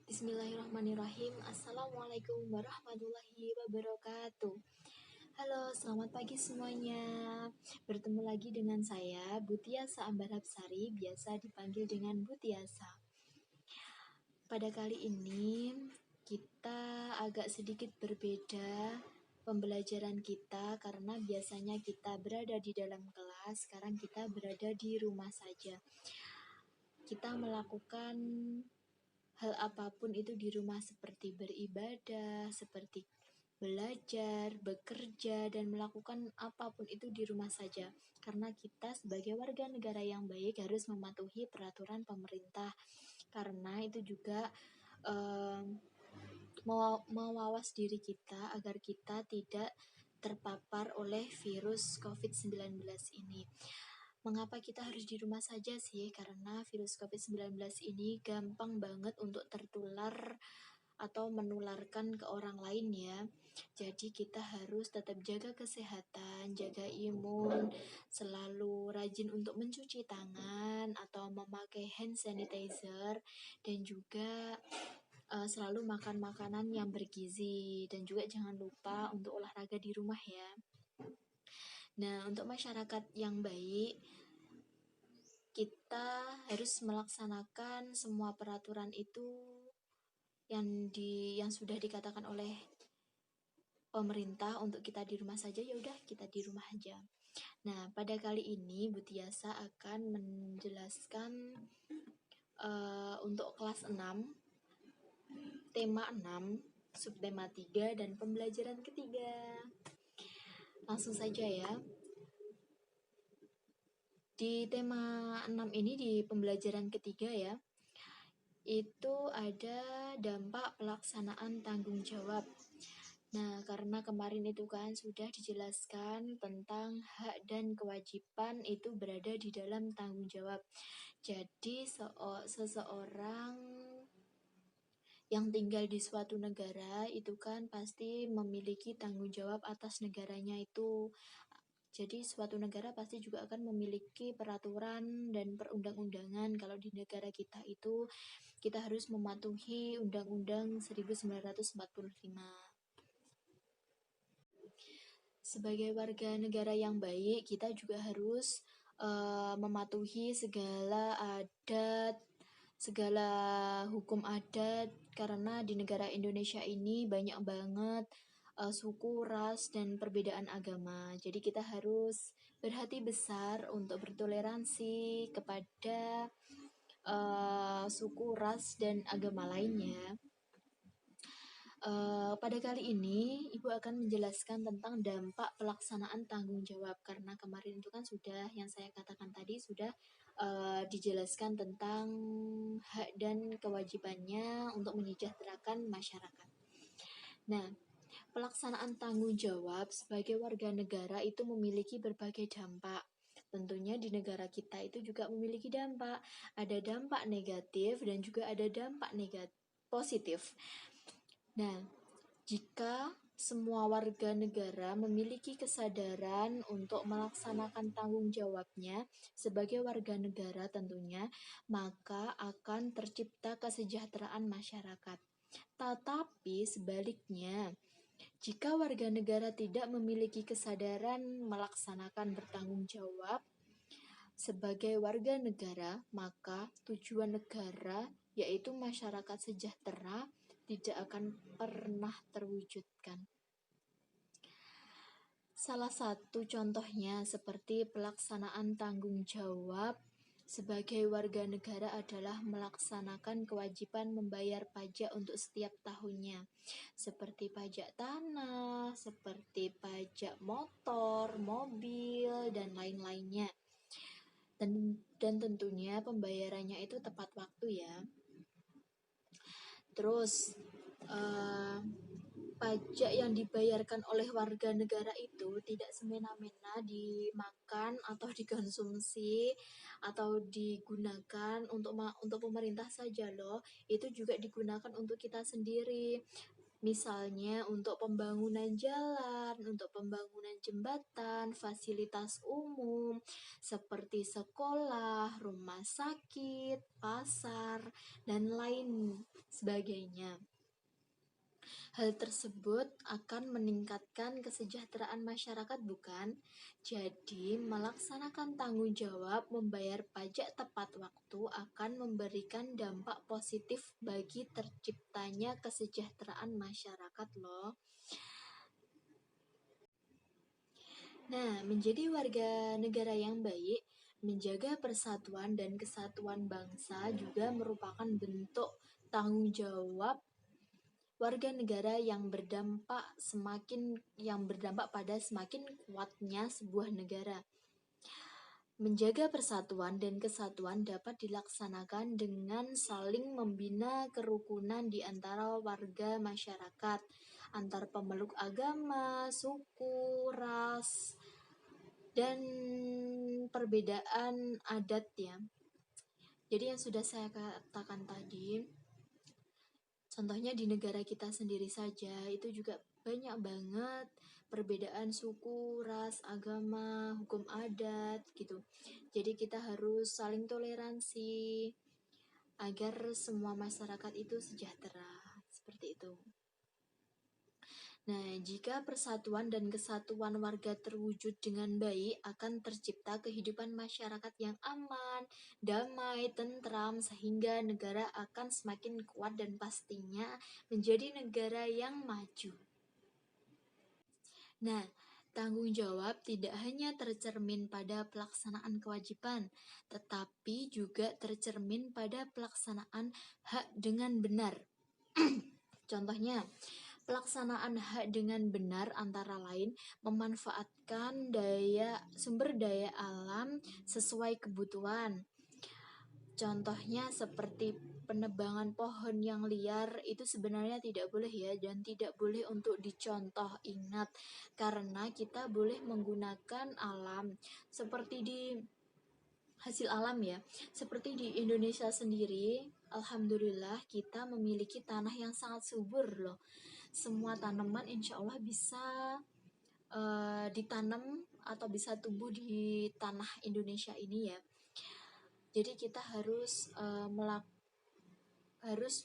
Bismillahirrahmanirrahim. Assalamualaikum warahmatullahi wabarakatuh. Halo, selamat pagi semuanya. Bertemu lagi dengan saya, Butiasa Ambar Hapsari, biasa dipanggil dengan Butiasa. Pada kali ini, kita agak sedikit berbeda pembelajaran kita karena biasanya kita berada di dalam kelas, sekarang kita berada di rumah saja. Kita melakukan hal apapun itu di rumah seperti beribadah, seperti belajar, bekerja, dan melakukan apapun itu di rumah saja. Karena kita sebagai warga negara yang baik harus mematuhi peraturan pemerintah. Karena itu juga mewawas diri kita agar kita tidak terpapar oleh virus COVID-19 ini. Mengapa kita harus di rumah saja sih? Karena virus COVID-19 ini gampang banget untuk tertular atau menularkan ke orang lain ya. Jadi kita harus tetap jaga kesehatan, jaga imun, selalu rajin untuk mencuci tangan atau memakai hand sanitizer, dan juga selalu makan makanan yang bergizi, dan juga jangan lupa untuk olahraga di rumah ya. Nah, untuk masyarakat yang baik, kita harus melaksanakan semua peraturan itu yang sudah dikatakan oleh pemerintah untuk kita di rumah saja. Ya udah, kita di rumah aja. Nah, pada kali ini Butiasa akan menjelaskan untuk kelas 6, tema 6, subtema 3, dan pembelajaran ketiga. Langsung saja ya. Di tema 6 ini, di pembelajaran ketiga ya, itu ada dampak pelaksanaan tanggung jawab. Nah, karena kemarin itu kan sudah dijelaskan tentang hak dan kewajiban itu berada di dalam tanggung jawab. Jadi seseorang yang tinggal di suatu negara itu kan pasti memiliki tanggung jawab atas negaranya itu. Jadi suatu negara pasti juga akan memiliki peraturan dan perundang-undangan. Kalau di negara kita itu, kita harus mematuhi Undang-Undang 1945. Sebagai warga negara yang baik, kita juga harus mematuhi segala adat, segala hukum adat, karena di negara Indonesia ini banyak banget suku, ras, dan perbedaan agama. Jadi kita harus berhati besar untuk bertoleransi kepada suku, ras, dan agama lainnya. Pada kali ini, Ibu akan menjelaskan tentang dampak pelaksanaan tanggung jawab, karena kemarin itu kan sudah, yang saya katakan tadi sudah dijelaskan tentang hak dan kewajibannya untuk menyejahterakan masyarakat. Nah, pelaksanaan tanggung jawab sebagai warga negara itu memiliki berbagai dampak. Tentunya di negara kita itu juga memiliki dampak. Ada dampak negatif dan juga ada dampak positif. Nah, jika semua warga negara memiliki kesadaran untuk melaksanakan tanggung jawabnya sebagai warga negara tentunya, maka akan tercipta kesejahteraan masyarakat. Tetapi sebaliknya, jika warga negara tidak memiliki kesadaran melaksanakan bertanggung jawab sebagai warga negara, maka tujuan negara, yaitu masyarakat sejahtera, tidak akan pernah terwujudkan. Salah satu contohnya seperti pelaksanaan tanggung jawab sebagai warga negara adalah melaksanakan kewajiban membayar pajak untuk setiap tahunnya, seperti pajak tanah, seperti pajak motor, mobil, dan lain-lainnya. Dan tentunya pembayarannya itu tepat waktu ya. Terus pajak yang dibayarkan oleh warga negara itu tidak semena-mena dimakan atau dikonsumsi atau digunakan untuk pemerintah saja loh. Itu juga digunakan untuk kita sendiri. Misalnya untuk pembangunan jalan, untuk pembangunan jembatan, fasilitas umum seperti sekolah, rumah sakit, pasar, dan lain sebagainya. Hal tersebut akan meningkatkan kesejahteraan masyarakat, bukan? Jadi, melaksanakan tanggung jawab membayar pajak tepat waktu akan memberikan dampak positif bagi terciptanya kesejahteraan masyarakat loh. Nah, menjadi warga negara yang baik, menjaga persatuan dan kesatuan bangsa juga merupakan bentuk tanggung jawab warga negara yang berdampak pada semakin kuatnya sebuah negara. Menjaga persatuan dan kesatuan dapat dilaksanakan dengan saling membina kerukunan di antara warga masyarakat, antar pemeluk agama, suku, ras, dan perbedaan adat ya. Jadi yang sudah saya katakan tadi, contohnya di negara kita sendiri saja itu juga banyak banget perbedaan suku, ras, agama, hukum adat gitu. Jadi kita harus saling toleransi agar semua masyarakat itu sejahtera. Seperti itu. Nah, jika persatuan dan kesatuan warga terwujud dengan baik, akan tercipta kehidupan masyarakat yang aman, damai, tentram, sehingga negara akan semakin kuat dan pastinya menjadi negara yang maju. Nah, tanggung jawab tidak hanya tercermin pada pelaksanaan kewajiban, tetapi juga tercermin pada pelaksanaan hak dengan benar. Contohnya, pelaksanaan hak dengan benar antara lain memanfaatkan sumber daya alam sesuai kebutuhan. Contohnya seperti penebangan pohon yang liar itu sebenarnya tidak boleh ya, dan tidak boleh untuk dicontoh. Ingat, karena kita boleh menggunakan alam seperti di hasil alam ya. Seperti di Indonesia sendiri, alhamdulillah kita memiliki tanah yang sangat subur loh. Semua tanaman insya Allah bisa ditanam atau bisa tumbuh di tanah Indonesia ini ya. Jadi kita harus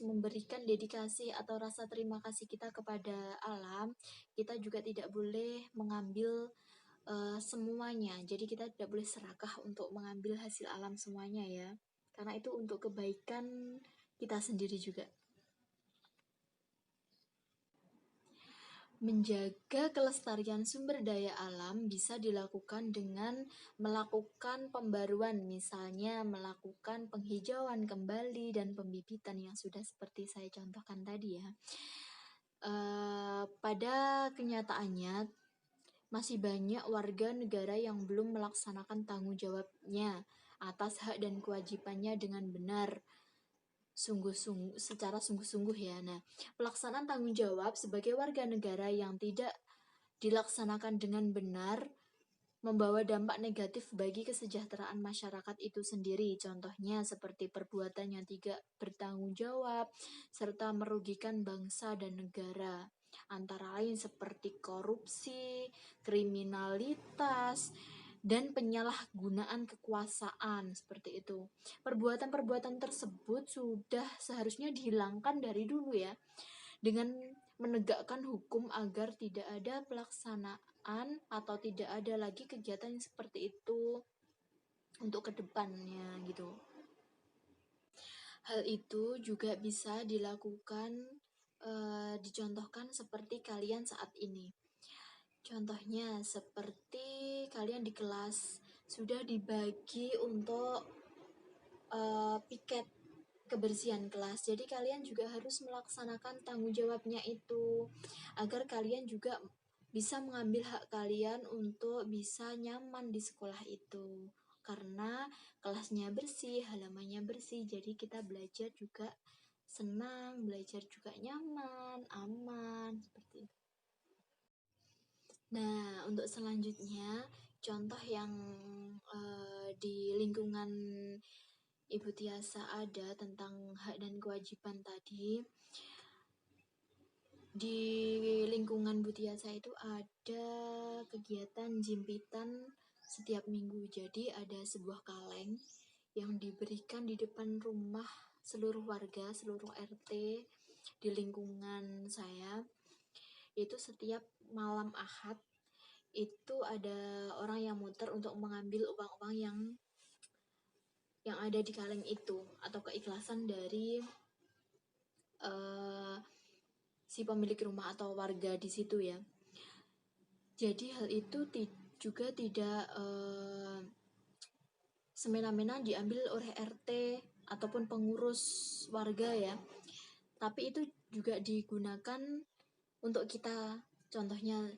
memberikan dedikasi atau rasa terima kasih kita kepada alam. Kita juga tidak boleh mengambil semuanya. Jadi kita tidak boleh serakah untuk mengambil hasil alam semuanya ya. Karena itu untuk kebaikan kita sendiri juga. Menjaga kelestarian sumber daya alam bisa dilakukan dengan melakukan pembaruan, misalnya melakukan penghijauan kembali dan pembibitan yang sudah seperti saya contohkan tadi ya. Pada kenyataannya, masih banyak warga negara yang belum melaksanakan tanggung jawabnya atas hak dan kewajibannya dengan benar. Secara sungguh-sungguh ya. Nah, pelaksanaan tanggung jawab sebagai warga negara yang tidak dilaksanakan dengan benar membawa dampak negatif bagi kesejahteraan masyarakat itu sendiri. Contohnya seperti perbuatan yang tidak bertanggung jawab serta merugikan bangsa dan negara. Antara lain seperti korupsi, kriminalitas, dan penyalahgunaan kekuasaan seperti itu. Perbuatan-perbuatan tersebut sudah seharusnya dihilangkan dari dulu ya, dengan menegakkan hukum agar tidak ada pelaksanaan atau tidak ada lagi kegiatan yang seperti itu untuk kedepannya gitu. Hal itu juga bisa dilakukan, dicontohkan seperti kalian saat ini. Contohnya seperti kalian di kelas sudah dibagi untuk piket kebersihan kelas. Jadi kalian juga harus melaksanakan tanggung jawabnya itu agar kalian juga bisa mengambil hak kalian untuk bisa nyaman di sekolah itu. Karena kelasnya bersih, halamannya bersih, jadi kita belajar juga senang, belajar juga nyaman, aman, seperti itu. Nah, untuk selanjutnya, contoh yang di lingkungan Ibu Tiasa ada tentang hak dan kewajiban tadi, Di lingkungan Butiasa itu ada kegiatan jimpitan setiap minggu. Jadi ada sebuah kaleng yang diberikan di depan rumah seluruh warga, seluruh RT di lingkungan saya. Itu setiap malam Ahad itu ada orang yang muter untuk mengambil uang-uang yang ada di kaleng itu, atau keikhlasan dari si pemilik rumah atau warga di situ ya. Jadi hal itu juga tidak semena-mena diambil oleh RT ataupun pengurus warga ya. Tapi itu juga digunakan untuk kita. Contohnya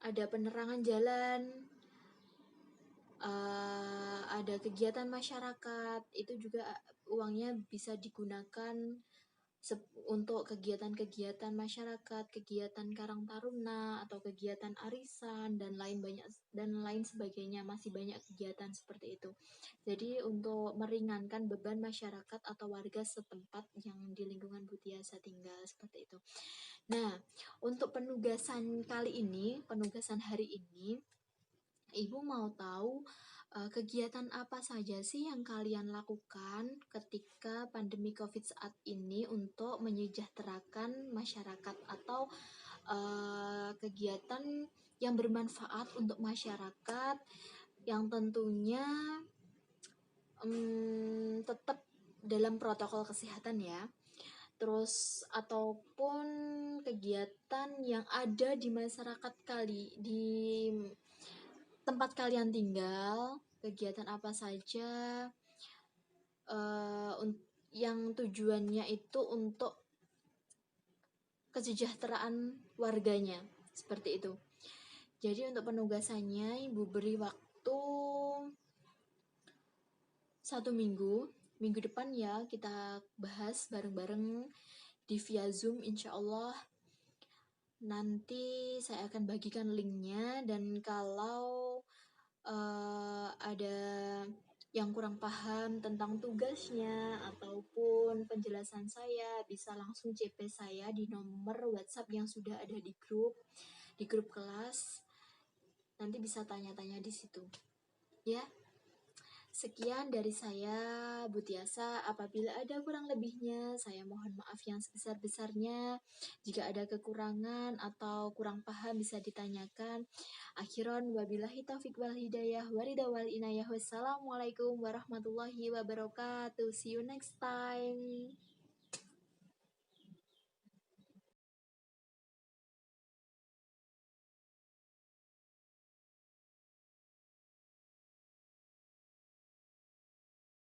ada penerangan jalan, ada kegiatan masyarakat, itu juga uangnya bisa digunakan untuk kegiatan-kegiatan masyarakat, kegiatan Karang Taruna atau kegiatan arisan dan lain sebagainya. Masih banyak kegiatan seperti itu. Jadi untuk meringankan beban masyarakat atau warga setempat yang di lingkungan Butiasa tinggal seperti itu. Nah, untuk penugasan hari ini, Ibu mau tahu kegiatan apa saja sih yang kalian lakukan ketika pandemi COVID saat ini untuk menyejahterakan masyarakat, atau kegiatan yang bermanfaat untuk masyarakat yang tentunya tetap dalam protokol kesehatan ya. Terus ataupun kegiatan yang ada di masyarakat di tempat kalian tinggal, kegiatan apa saja yang tujuannya itu untuk kesejahteraan warganya, seperti itu. Jadi untuk penugasannya Ibu beri waktu 1 minggu. Minggu depan ya kita bahas bareng-bareng di via Zoom, insya Allah. Nanti saya akan bagikan linknya, dan kalau ada yang kurang paham tentang tugasnya ataupun penjelasan saya, bisa langsung CP saya di nomor WhatsApp yang sudah ada di grup kelas. Nanti bisa tanya-tanya di situ. Ya. Sekian dari saya, Butiasa. Apabila ada kurang lebihnya, saya mohon maaf yang sebesar-besarnya. Jika ada kekurangan atau kurang paham bisa ditanyakan. Akhiron wabillahi taufiq wal hidayah warida wal inayah. Wassalamualaikum warahmatullahi wabarakatuh. See you next time.